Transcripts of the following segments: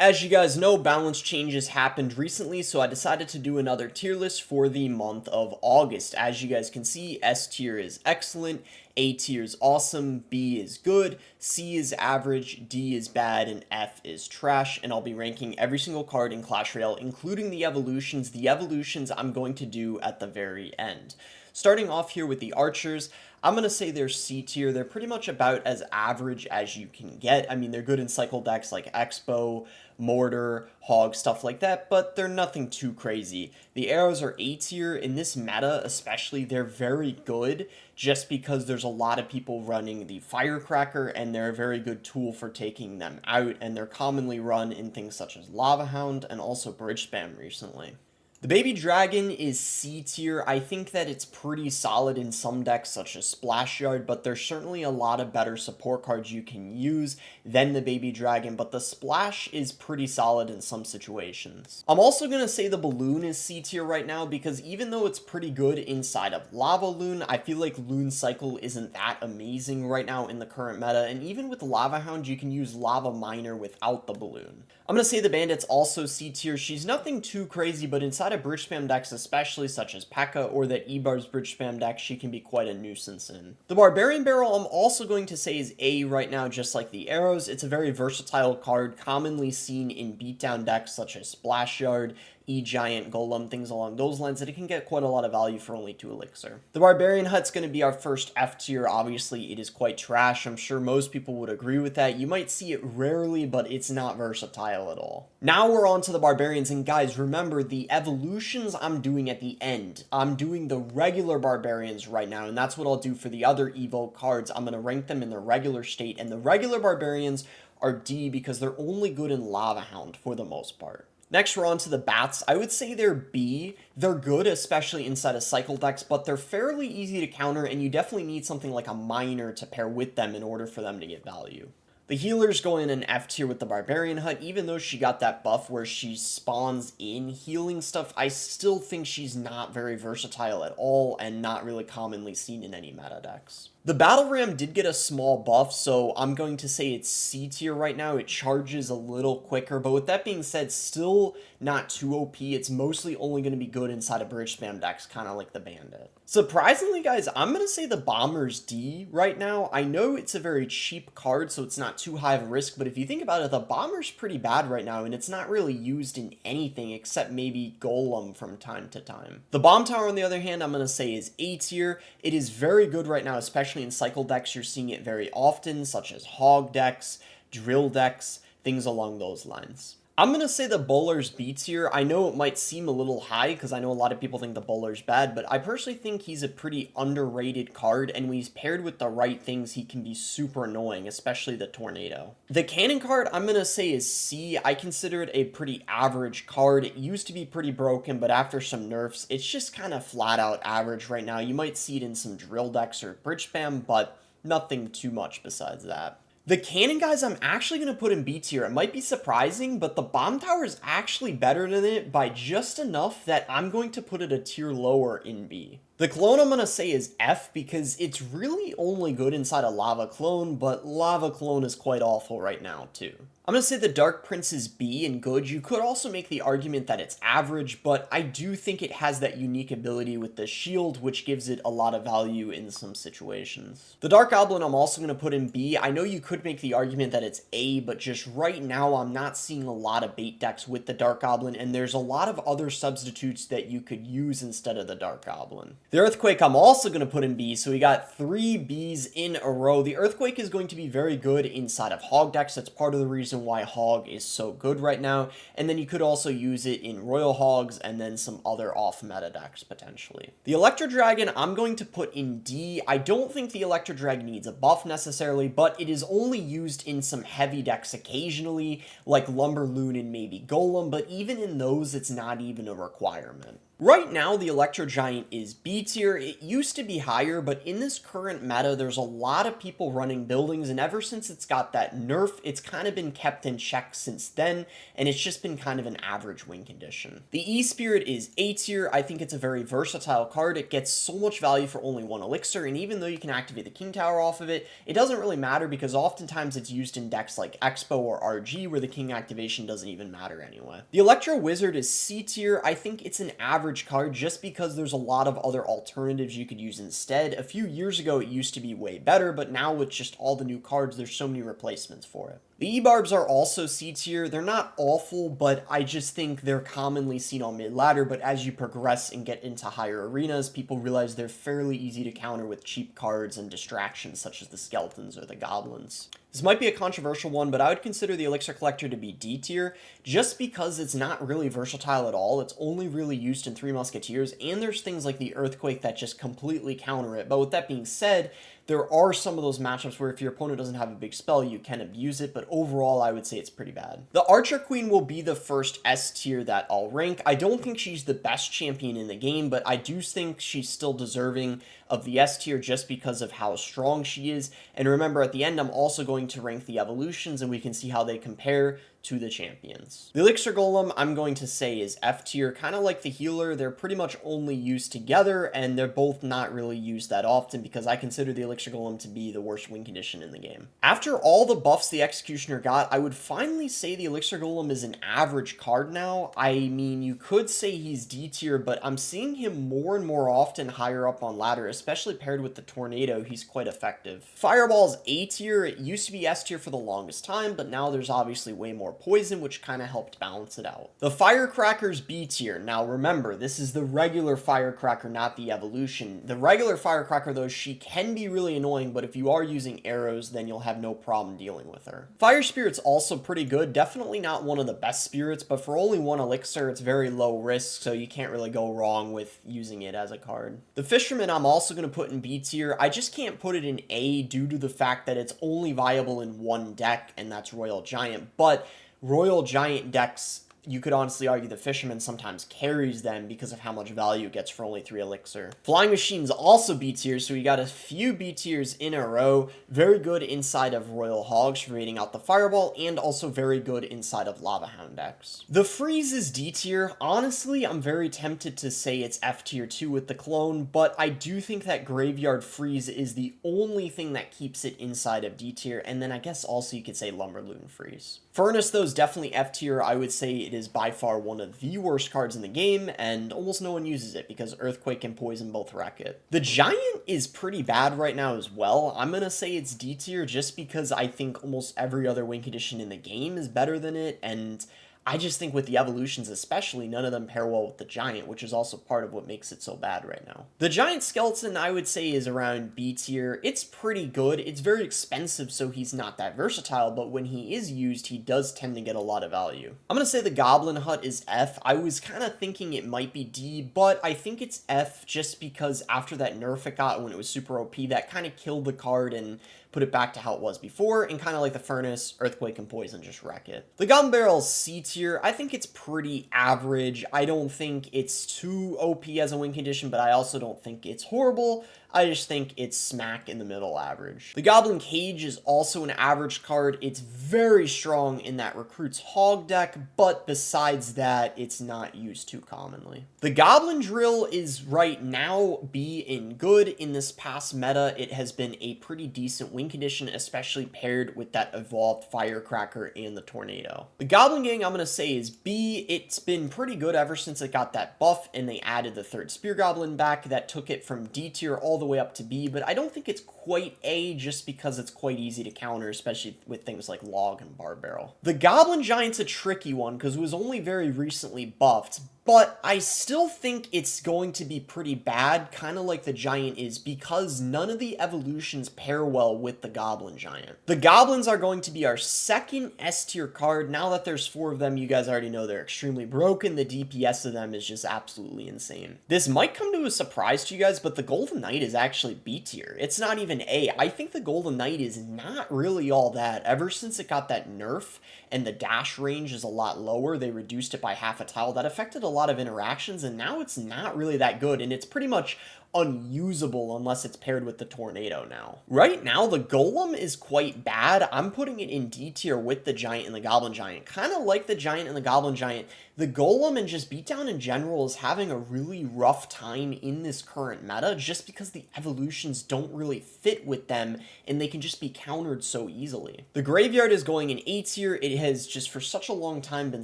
As you guys know, balance changes happened recently, so I decided to do another tier list for the month of August. As you guys can see, S tier is excellent, A tier is awesome, B is good, C is average, D is bad, and F is trash. And I'll be ranking every single card in Clash Royale, including the evolutions. The evolutions I'm going to do at the very end. Starting off here with the archers, I'm going to say they're C tier. They're pretty much about as average as you can get. I mean, they're good in cycle decks like Expo, Mortar, Hog, stuff like that, but they're nothing too crazy. The arrows are A tier. In this meta especially, they're very good just because there's a lot of people running the Firecracker, and they're a very good tool for taking them out, and they're commonly run in things such as Lava Hound and also Bridge Spam recently. The Baby Dragon is C tier. I think that it's pretty solid in some decks such as Splash Yard, but there's certainly a lot of better support cards you can use than the Baby Dragon, but the Splash is pretty solid in some situations. I'm also going to say the Balloon is C tier right now because even though it's pretty good inside of Lava Loon, I feel like Loon Cycle isn't that amazing right now in the current meta, and even with Lava Hound, you can use Lava Miner without the Balloon. I'm going to say the Bandit's also C tier. She's nothing too crazy, but inside of bridge spam decks especially, such as P.E.K.K.A or that Ebar's bridge spam deck, she can be quite a nuisance in. The Barbarian Barrel I'm also going to say is A right now, just like the arrows. It's a very versatile card, commonly seen in beatdown decks such as Splash Yard, E-Giant, Golem, things along those lines, that it can get quite a lot of value for only 2 elixir. The Barbarian Hut's going to be our first F tier. Obviously, it is quite trash. I'm sure most people would agree with that. You might see it rarely, but it's not versatile at all. Now we're on to the Barbarians, and guys, remember, the evolutions I'm doing at the end. I'm doing the regular Barbarians right now, and that's what I'll do for the other Evo cards. I'm going to rank them in their regular state, and the regular Barbarians are D because they're only good in Lava Hound for the most part. Next, we're on to the Bats. I would say they're B. They're good, especially inside of cycle decks, but they're fairly easy to counter, and you definitely need something like a Miner to pair with them in order for them to get value. The healers go in an F tier with the Barbarian Hut. Even though she got that buff where she spawns in healing stuff, I still think she's not very versatile at all and not really commonly seen in any meta decks. The Battle Ram did get a small buff, so I'm going to say it's C tier right now. It charges a little quicker, but with that being said, still not too OP. It's mostly only going to be good inside of bridge spam decks, kind of like the Bandit. Surprisingly, guys, I'm going to say the Bomber's D right now. I know it's a very cheap card, so it's not too high of a risk, but if you think about it, the Bomber's pretty bad right now, and it's not really used in anything except maybe Golem from time to time. The Bomb Tower, on the other hand, I'm going to say is A tier. It is very good right now, especially in cycle decks. You're seeing it very often, such as Hog decks, Drill decks, things along those lines. I'm going to say the Bowler's B tier. I know it might seem a little high because I know a lot of people think the Bowler's bad, but I personally think he's a pretty underrated card, and when he's paired with the right things, he can be super annoying, especially the Tornado. The Cannon card, I'm going to say is C. I consider it a pretty average card. It used to be pretty broken, but after some nerfs, it's just kind of flat out average right now. You might see it in some drill decks or bridge spam, but nothing too much besides that. The Cannon, guys, I'm actually going to put in B tier. It might be surprising, but the Bomb Tower is actually better than it by just enough that I'm going to put it a tier lower in B. The Clone I'm going to say is F because it's really only good inside a Lava Clone, but Lava Clone is quite awful right now too. I'm going to say the Dark Prince is B and good. You could also make the argument that it's average, but I do think it has that unique ability with the shield, which gives it a lot of value in some situations. The Dark Goblin I'm also going to put in B. I know you could make the argument that it's A, but just right now I'm not seeing a lot of bait decks with the Dark Goblin, and there's a lot of other substitutes that you could use instead of the Dark Goblin. The Earthquake I'm also going to put in B, so we got 3 Bs in a row. The Earthquake is going to be very good inside of Hog decks. That's part of the reason why Hog is so good right now, and then you could also use it in Royal Hogs and then some other off-meta decks potentially. The Electro Dragon I'm going to put in D. I don't think the Electro Dragon needs a buff necessarily, but it is only used in some heavy decks occasionally, like Lumberloon and maybe Golem, but even in those, it's not even a requirement. Right now, the Electro Giant is B tier. It used to be higher, but in this current meta, there's a lot of people running buildings, and ever since it's got that nerf, it's kind of been kept in check since then, and it's just been kind of an average win condition. The E-Spirit is A tier. I think it's a very versatile card. It gets so much value for only one elixir, and even though you can activate the King Tower off of it, it doesn't really matter because oftentimes it's used in decks like Expo or RG where the King activation doesn't even matter anyway. The Electro Wizard is C tier. I think it's an average card just because there's a lot of other alternatives you could use instead. A few years ago it used to be way better, but now with just all the new cards, there's so many replacements for it. The E-Barbs are also C tier. They're not awful, but I just think they're commonly seen on mid-ladder, but as you progress and get into higher arenas, people realize they're fairly easy to counter with cheap cards and distractions such as the skeletons or the goblins. This might be a controversial one, but I would consider the Elixir Collector to be D tier, just because it's not really versatile at all. It's only really used in Three Musketeers, and there's things like the Earthquake that just completely counter it. But with that being said, there are some of those matchups where if your opponent doesn't have a big spell, you can abuse it, but overall, I would say it's pretty bad. The Archer Queen will be the first S tier that I'll rank. I don't think she's the best champion in the game, but I do think she's still deserving of the S tier just because of how strong she is. And remember, at the end, I'm also going to rank the evolutions, and we can see how they compare to the champions. The Elixir Golem, I'm going to say, is F tier, kind of like the healer. They're pretty much only used together, and they're both not really used that often because I consider the Elixir Golem to be the worst win condition in the game. After all the buffs the Executioner got, I would finally say the Elixir Golem is an average card now. I mean, you could say he's D tier, but I'm seeing him more and more often higher up on ladder, especially paired with the Tornado. He's quite effective. Fireball's A tier. It used to be S tier for the longest time, but now there's obviously way more poison, which kind of helped balance it out. The Firecracker's B tier. Now remember, this is the regular Firecracker, not the evolution. The regular Firecracker, though, she can be really annoying, but if you are using arrows, then you'll have no problem dealing with her. Fire Spirit's also pretty good. Definitely not one of the best spirits, but for only one elixir, it's very low risk, so you can't really go wrong with using it as a card. The Fisherman I'm also going to put in B tier. I just can't put it in A due to the fact that it's only viable in one deck, and that's Royal Giant, but Royal Giant decks, you could honestly argue the Fisherman sometimes carries them because of how much value it gets for only 3 elixir. Flying Machine's also B tier, so we got a few B tiers in a row. Very good inside of Royal Hogs for waiting out the Fireball, and also very good inside of Lava Hound decks. The Freeze is D tier. Honestly, I'm very tempted to say it's F tier too with the clone, but I do think that Graveyard Freeze is the only thing that keeps it inside of D tier, and then I guess also you could say Lumberloon Freeze. Furnace, though, is definitely F tier. I would say it is by far one of the worst cards in the game, and almost no one uses it because Earthquake and Poison both wreck it. The Giant is pretty bad right now as well. I'm going to say it's D tier just because I think almost every other win condition in the game is better than it, and I just think with the evolutions especially, none of them pair well with the Giant, which is also part of what makes it so bad right now. The Giant Skeleton, I would say, is around B tier. It's pretty good. It's very expensive, so he's not that versatile, but when he is used, he does tend to get a lot of value. I'm going to say the Goblin Hut is F. I was kind of thinking it might be D, but I think it's F just because after that nerf it got when it was super OP, that kind of killed the card and put it back to how it was before, and kind of like the Furnace, Earthquake, and Poison just wreck it. The Goblin Barrel's C tier. I think it's pretty average. I don't think it's too OP as a win condition, but I also don't think it's horrible. I just think it's smack in the middle average. The Goblin Cage is also an average card. It's very strong in that Recruit's Hog deck, but besides that, it's not used too commonly. The Goblin Drill is right now B in good. In this past meta, it has been a pretty decent win condition, especially paired with that evolved Firecracker and the Tornado. The Goblin Gang, I'm going to say, is B. It's been pretty good ever since it got that buff, and they added the 3rd Spear Goblin back. That took it from D tier all the way up to B, but I don't think it's quite A just because it's quite easy to counter, especially with things like Log and Bar Barrel. The Goblin Giant's a tricky one because it was only very recently buffed, but I still think it's going to be pretty bad, kind of like the Giant is, because none of the evolutions pair well with the Goblin Giant. The Goblins are going to be our second S tier card. Now that there's 4 of them, you guys already know they're extremely broken. The DPS of them is just absolutely insane. This might come to a surprise to you guys, but the Golden Knight is actually B tier. It's not even A. I think the Golden Knight is not really all that. Ever since it got that nerf and the dash range is a lot lower, they reduced it by half a tile. That affected a lot lot of interactions, and now it's not really that good, and it's pretty much unusable unless it's paired with the Tornado now. Right now, the Golem is quite bad. I'm putting it in D tier with the Giant and the Goblin Giant. Kind of like the Giant and the Goblin Giant, the Golem and just Beatdown in general is having a really rough time in this current meta just because the evolutions don't really fit with them and they can just be countered so easily. The Graveyard is going in A tier. It has just for such a long time been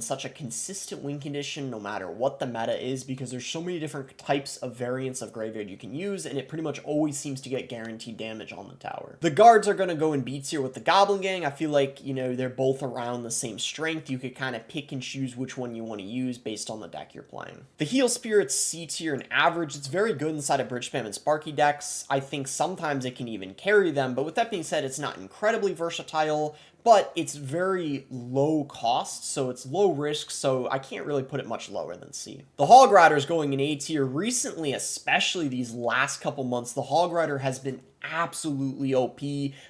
such a consistent win condition no matter what the meta is because there's so many different types of variants of Graveyard you can use, and it pretty much always seems to get guaranteed damage on the tower. The guards are going to go in B tier with the Goblin Gang. I feel like, you know, they're both around the same strength. You could kind of pick and choose which one you want to use based on the deck you're playing. The Heal Spirit's C tier and average. It's very good inside of Bridge Spam and Sparky decks. I think sometimes it can even carry them, but with that being said, it's not incredibly versatile, but it's very low cost, so it's low risk, so I can't really put it much lower than C. The Hog Rider is going in A tier. Recently, especially these last couple months, the Hog Rider has been absolutely OP,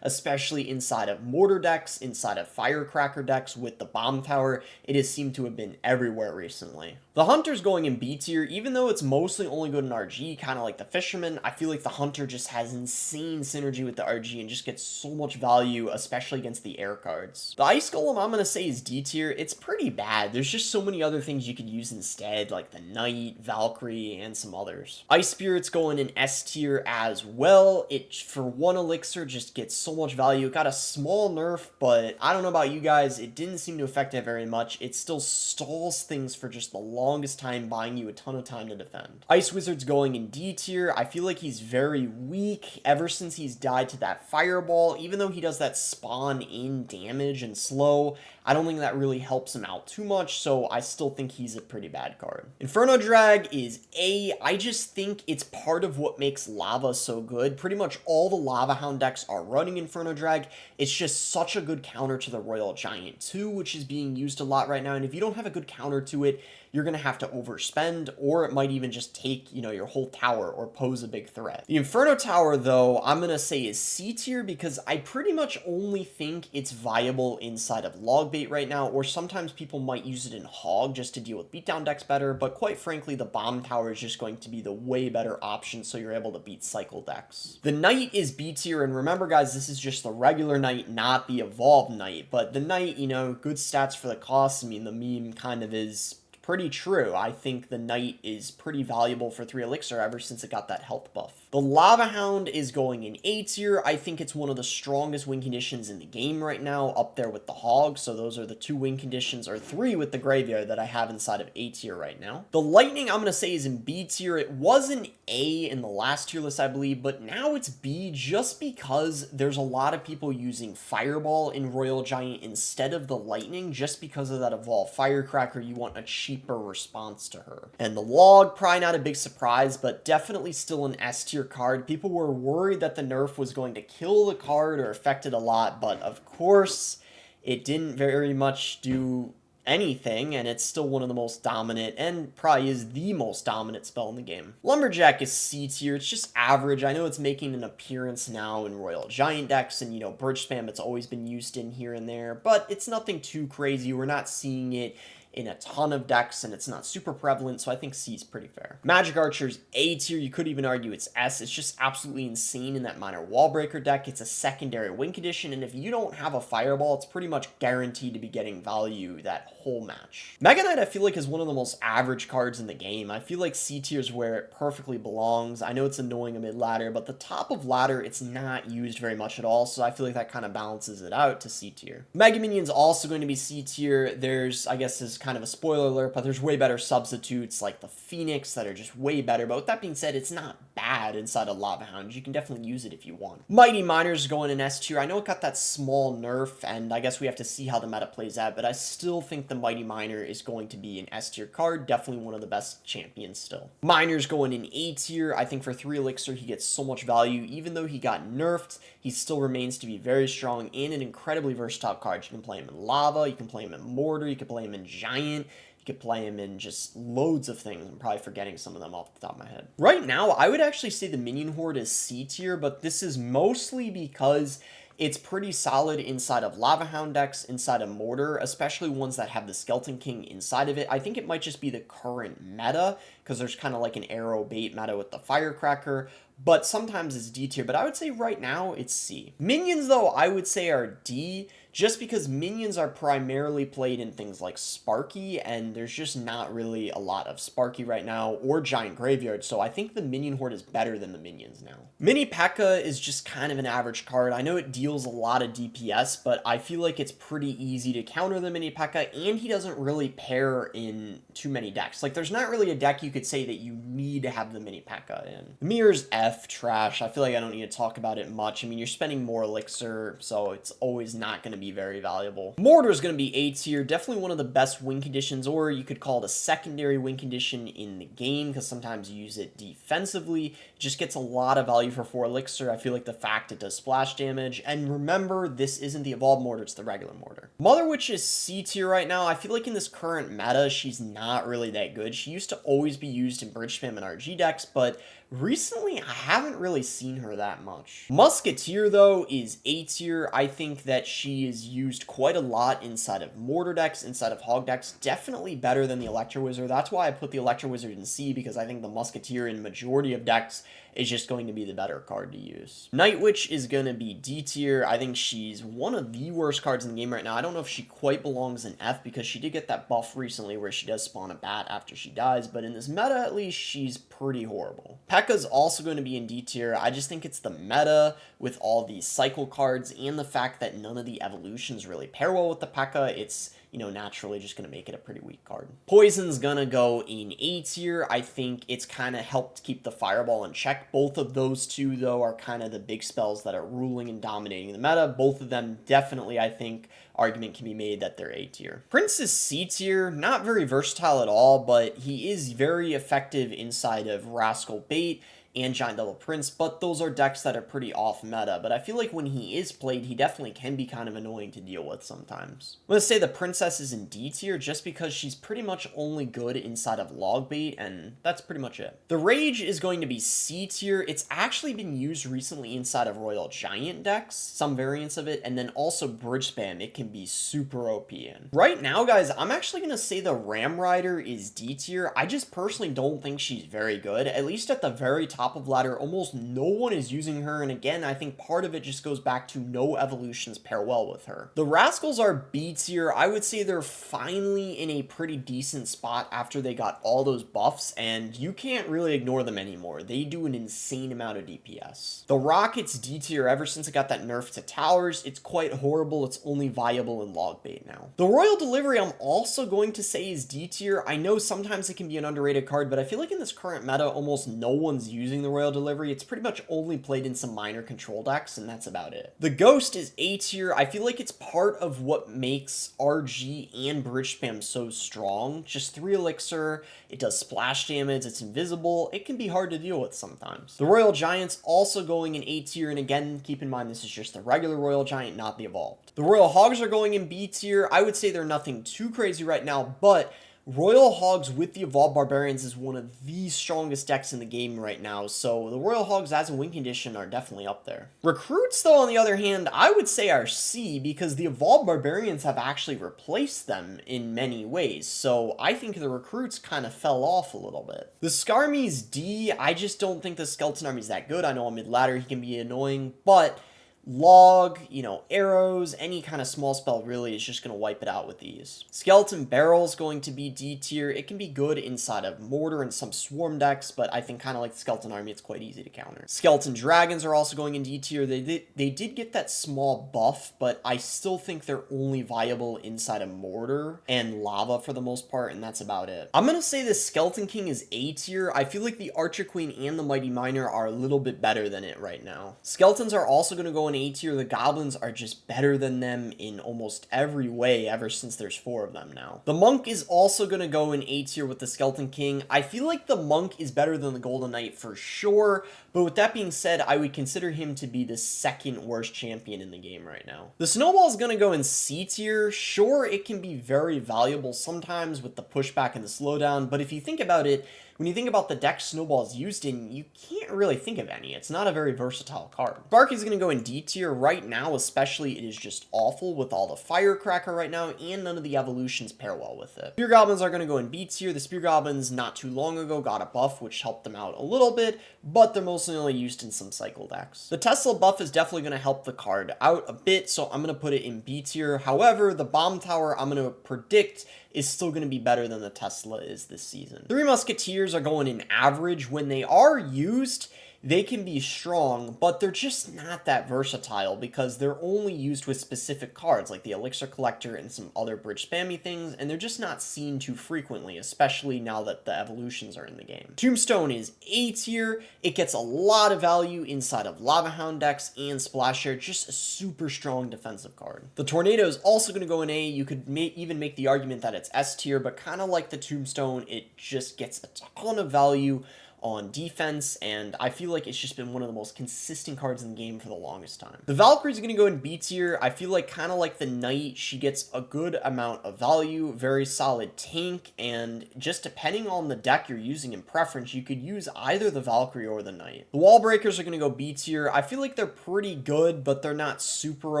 especially inside of mortar decks, inside of firecracker decks with the bomb tower. It has seemed to have been everywhere recently. The Hunter's going in B tier, even though it's mostly only good in RG, kind of like the Fisherman. I feel like the Hunter just has insane synergy with the RG and just gets so much value, especially against the air cards. The Ice Golem, I'm going to say, is D tier. It's pretty bad. There's just so many other things you could use instead, like the Knight, Valkyrie, and some others. Ice Spirit's going in S tier as well. It, for one elixir, just gets so much value. It got a small nerf, but I don't know about you guys, it didn't seem to affect it very much. It still stalls things for just the longest time, buying you a ton of time to defend. Ice Wizard's going in D tier. I feel like he's very weak ever since he's died to that Fireball. Even though he does that spawn in damage and slow, I don't think that really helps him out too much, so I still think he's a pretty bad card. Inferno Drag is A. I just think it's part of what makes Lava so good. Pretty much all the Lava Hound decks are running Inferno Drag. It's just such a good counter to the Royal Giant too, which is being used a lot right now, and if you don't have a good counter to it, you're going to have to overspend, or it might even just take, you know, your whole tower or pose a big threat. The Inferno Tower, though, I'm going to say is C tier because I pretty much only think it's viable inside of Logbait right now, or sometimes people might use it in Hog just to deal with beatdown decks better, but quite frankly, the Bomb Tower is just going to be the way better option so you're able to beat cycle decks. The Knight is B tier, and remember guys, this is just the regular Knight, not the Evolved Knight, but the Knight, you know, good stats for the cost. I mean, the meme kind of is pretty true. I think the Knight is pretty valuable for 3 elixir ever since it got that health buff. The Lava Hound is going in A tier. I think it's one of the strongest win conditions in the game right now, up there with the Hog, so those are the 2 win conditions, or 3 with the Graveyard, that I have inside of A tier right now. The Lightning, I'm going to say, is in B tier. It was an A in the last tier list, I believe, but now it's B just because there's a lot of people using Fireball in Royal Giant instead of the Lightning, just because of that Evolved Firecracker. You want a cheaper response to her. And the Log, probably not a big surprise, but definitely still an S tier card. People were worried that the nerf was going to kill the card or affect it a lot, but of course it didn't very much do anything, and it's still one of the most dominant, and probably is the most dominant spell in the game. Lumberjack is C tier. It's just average. I know it's making an appearance now in Royal Giant decks, and, you know, Bridge Spam, it's always been used in here and there, but it's nothing too crazy. We're not seeing it in a ton of decks, and it's not super prevalent, so I think C is pretty fair. Magic Archer's A tier. You could even argue it's S. It's just absolutely insane in that Minor Wall Breaker deck. It's a secondary win condition, and if you don't have a Fireball, it's pretty much guaranteed to be getting value that whole match. Mega Knight, I feel like, is one of the most average cards in the game. I feel like C tier is where it perfectly belongs. I know it's annoying a mid-ladder, but the top of ladder, it's not used very much at all, so I feel like that kind of balances it out to C tier. Mega Minion's also going to be C tier. There's, I guess, this kind of a spoiler alert, but there's way better substitutes like the Phoenix that are just way better. But with that being said, it's not bad inside of Lava Hound. You can definitely use it if you want. Mighty Miner's going in S tier. I know it got that small nerf, and I guess we have to see how the meta plays out, but I still think the Mighty Miner is going to be an S tier card. Definitely one of the best champions still. Miner's going in A tier. I think for 3 elixir, he gets so much value. Even though he got nerfed, he still remains to be very strong and an incredibly versatile card. You can play him in Lava, you can play him in Mortar, you can play him in Giant, you could play him in just loads of things. I'm probably forgetting some of them off the top of my head. Right now, I would actually say the Minion Horde is C tier, but this is mostly because It's pretty solid inside of Lava Hound decks, inside of Mortar, especially ones that have the Skeleton King inside of it. I think it might just be the current meta, because there's kind of like an arrow bait meta with the Firecracker, but sometimes it's D tier, but I would say right now it's C. Minions, though, I would say are D, just because minions are primarily played in things like Sparky, and there's just not really a lot of Sparky right now, or Giant Graveyard, so I think the Minion Horde is better than the minions now. Mini P.E.K.K.A. is just kind of an average card. I know it deals a lot of DPS, but I feel like it's pretty easy to counter the Mini P.E.K.K.A, and he doesn't really pair in too many decks. Like, there's not really a deck you could say that you need to have the Mini P.E.K.K.A in. The Mirror's F, trash. I feel like I don't need to talk about it much. I mean, you're spending more elixir, so it's always not going to be very valuable. Mortar is going to be A tier, definitely one of the best win conditions, or you could call it a secondary win condition in the game, because sometimes you use it defensively. It just gets a lot of value for 4 elixir. I feel like the fact it does splash damage, and remember, this isn't the evolved mortar, it's the regular mortar. Mother Witch is C tier right now. I feel like in this current meta, she's not really that good. She used to always be used in bridge spam and RG decks, but recently, I haven't really seen her that much. Musketeer, though, is A tier. I think that she is used quite a lot inside of Mortar decks, inside of Hog decks. Definitely better than the Electro Wizard. That's why I put the Electro Wizard in C, because I think the Musketeer in majority of decks is just going to be the better card to use. Night Witch is going to be D tier. I think she's one of the worst cards in the game right now. I don't know if she quite belongs in F, because she did get that buff recently where she does spawn a bat after she dies, but in this meta, at least, she's pretty horrible. P.E.K.K.A.'s also going to be in D tier. I just think it's the meta with all these cycle cards and the fact that none of the evolutions really pair well with the P.E.K.K.A. It's, you know, naturally just going to make it a pretty weak card. Poison's going to go in A tier. I think it's kind of helped keep the Fireball in check. Both of those two, though, are kind of the big spells that are ruling and dominating the meta. Both of them definitely, I think, argument can be made that they're A tier. Prince is C tier, not very versatile at all, but he is very effective inside of Rascal Bait and Giant Devil Prince, but those are decks that are pretty off meta. But I feel like when he is played, he definitely can be kind of annoying to deal with sometimes. I'm going to say the Princess is in D tier just because she's pretty much only good inside of Log Bait, and that's pretty much it. The Rage is going to be C tier. It's actually been used recently inside of Royal Giant decks, some variants of it, and then also Bridge Spam. It can be super OP in. Right now, guys, I'm actually going to say the Ram Rider is D tier. I just personally don't think she's very good, at least at the very top of ladder. Almost no one is using her, and again, I think part of it just goes back to no evolutions pair well with her. The Rascals are B tier. I would say they're finally in a pretty decent spot after they got all those buffs, and you can't really ignore them anymore. They do an insane amount of DPS. The Rocket's D tier. Ever since it got that nerf to towers, it's quite horrible. It's only viable in Log Bait now. The Royal Delivery, I'm also going to say is D tier. I know sometimes it can be an underrated card, but I feel like in this current meta, almost no one's using the Royal Delivery. It's pretty much only played in some minor control decks, and that's about it. The Ghost is A tier. I feel like it's part of what makes RG and Bridge Spam so strong. Just 3 elixir, it does splash damage, it's invisible, it can be hard to deal with sometimes. The Royal Giant's also going in A tier, and again, keep in mind this is just the regular Royal Giant, not the evolved. The Royal Hogs are going in B tier. I would say they're nothing too crazy right now, but Royal Hogs with the Evolved Barbarians is one of the strongest decks in the game right now, so the Royal Hogs as a win condition are definitely up there. Recruits, though, on the other hand, I would say are C, because the Evolved Barbarians have actually replaced them in many ways, so I think the Recruits kind of fell off a little bit. The Skarmy's D. I just don't think the Skeleton Army's that good. I know on mid-ladder he can be annoying, but log, you know, arrows, any kind of small spell really is just going to wipe it out with these. Skeleton Barrel's going to be D tier. It can be good inside of Mortar and some Swarm decks, but I think kind of like the Skeleton Army, it's quite easy to counter. Skeleton Dragons are also going in D tier. They did get that small buff, but I still think they're only viable inside of Mortar and Lava for the most part, and that's about it. I'm going to say the Skeleton King is A tier. I feel like the Archer Queen and the Mighty Miner are a little bit better than it right now. Skeletons are also going to go in A tier. The Goblins are just better than them in almost every way ever since there's 4 of them now. The Monk is also going to go in A tier with the Skeleton King. I feel like the Monk is better than the Golden Knight for sure, but with that being said, I would consider him to be the second worst champion in the game right now. The Snowball is going to go in C tier. Sure, it can be very valuable sometimes with the pushback and the slowdown, but if you think about it, when you think about the deck Snowball's used in, you can't really think of any. It's not a very versatile card. Sparky's going to go in D tier right now, especially it is just awful with all the Firecracker right now, and none of the evolutions pair well with it. Spear Goblins are going to go in B tier. The Spear Goblins not too long ago got a buff, which helped them out a little bit, but they're mostly only used in some cycle decks. The Tesla buff is definitely going to help the card out a bit, so I'm going to put it in B tier. However, the Bomb Tower, I'm going to predict, is still going to be better than the Tesla is this season. Three Musketeers are going in average. When they are used, they can be strong, but they're just not that versatile because they're only used with specific cards like the Elixir Collector and some other bridge spammy things, and they're just not seen too frequently, especially now that the evolutions are in the game. Tombstone is A tier. It gets a lot of value inside of Lava Hound decks and Splash Air, just a super strong defensive card. The Tornado is also going to go in A. You could even make the argument that it's S tier, but kind of like the Tombstone, it just gets a ton of value on defense, and I feel like it's just been one of the most consistent cards in the game for the longest time. The Valkyrie's going to go in B tier. I feel like kind of like the Knight, she gets a good amount of value, very solid tank, and just depending on the deck you're using in preference, you could use either the Valkyrie or the Knight. The Wall Breakers are going to go B tier. I feel like they're pretty good, but they're not super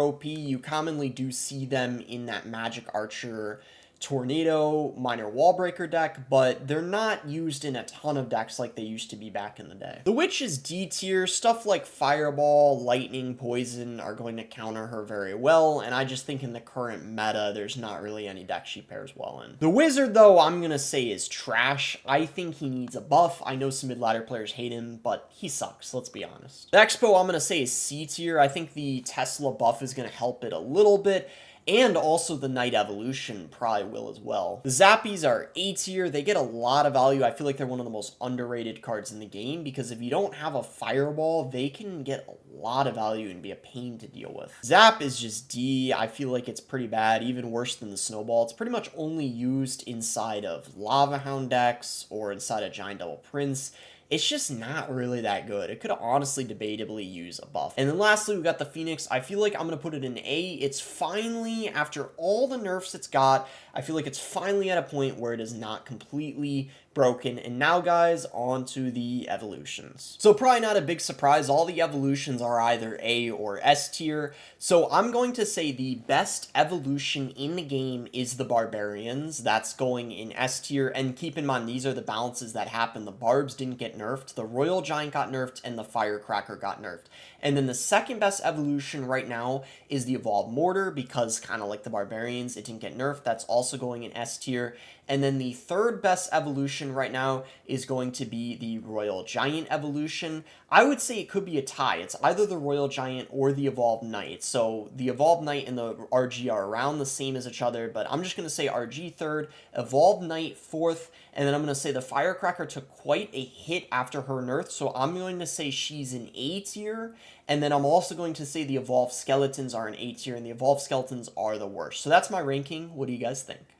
OP. You commonly do see them in that Magic Archer Tornado minor wall breaker deck, but they're not used in a ton of decks like they used to be back in the day. The Witch is D tier. Stuff like Fireball, Lightning, Poison are going to counter her very well, and I just think in the current meta, there's not really any deck she pairs well in. The Wizard, though, I'm going to say is trash. I think he needs a buff. I know some mid-ladder players hate him, but he sucks, let's be honest. The Expo, I'm going to say is C tier. I think the Tesla buff is going to help it a little bit, and also the Knight Evolution probably will as well. The Zappies are A tier. They get a lot of value. I feel like they're one of the most underrated cards in the game because if you don't have a Fireball, they can get a lot of value and be a pain to deal with. Zap is just D. I feel like it's pretty bad, even worse than the Snowball. It's pretty much only used inside of Lava Hound decks or inside of Giant Double Prince. It's just not really that good. It could honestly debatably use a buff. And then lastly, we got the Phoenix. I feel like I'm going to put it in A. It's finally, after all the nerfs it's got, I feel like it's finally at a point where it is not completely broken. And now, guys, on to the evolutions. So probably not a big surprise. All the evolutions are either A or S tier. So I'm going to say the best evolution in the game is the Barbarians. That's going in S tier. And keep in mind, these are the balances that happen. The Barbs didn't get nerfed. The Royal Giant got nerfed and the Firecracker got nerfed. And then the second best evolution right now is the Evolved Mortar because kind of like the Barbarians, it didn't get nerfed. That's also going in S tier. And then the third best evolution right now is going to be the Royal Giant evolution. I would say it could be a tie. It's either the Royal Giant or the Evolved Knight. So the Evolved Knight and the RG are around the same as each other, but I'm just going to say RG third, Evolved Knight fourth, and then I'm going to say the Firecracker took quite a hit after her nerf, so I'm going to say she's in A tier. And then I'm also going to say the Evolved Skeletons are in A tier, and the Evolved Skeletons are the worst. So that's my ranking. What do you guys think?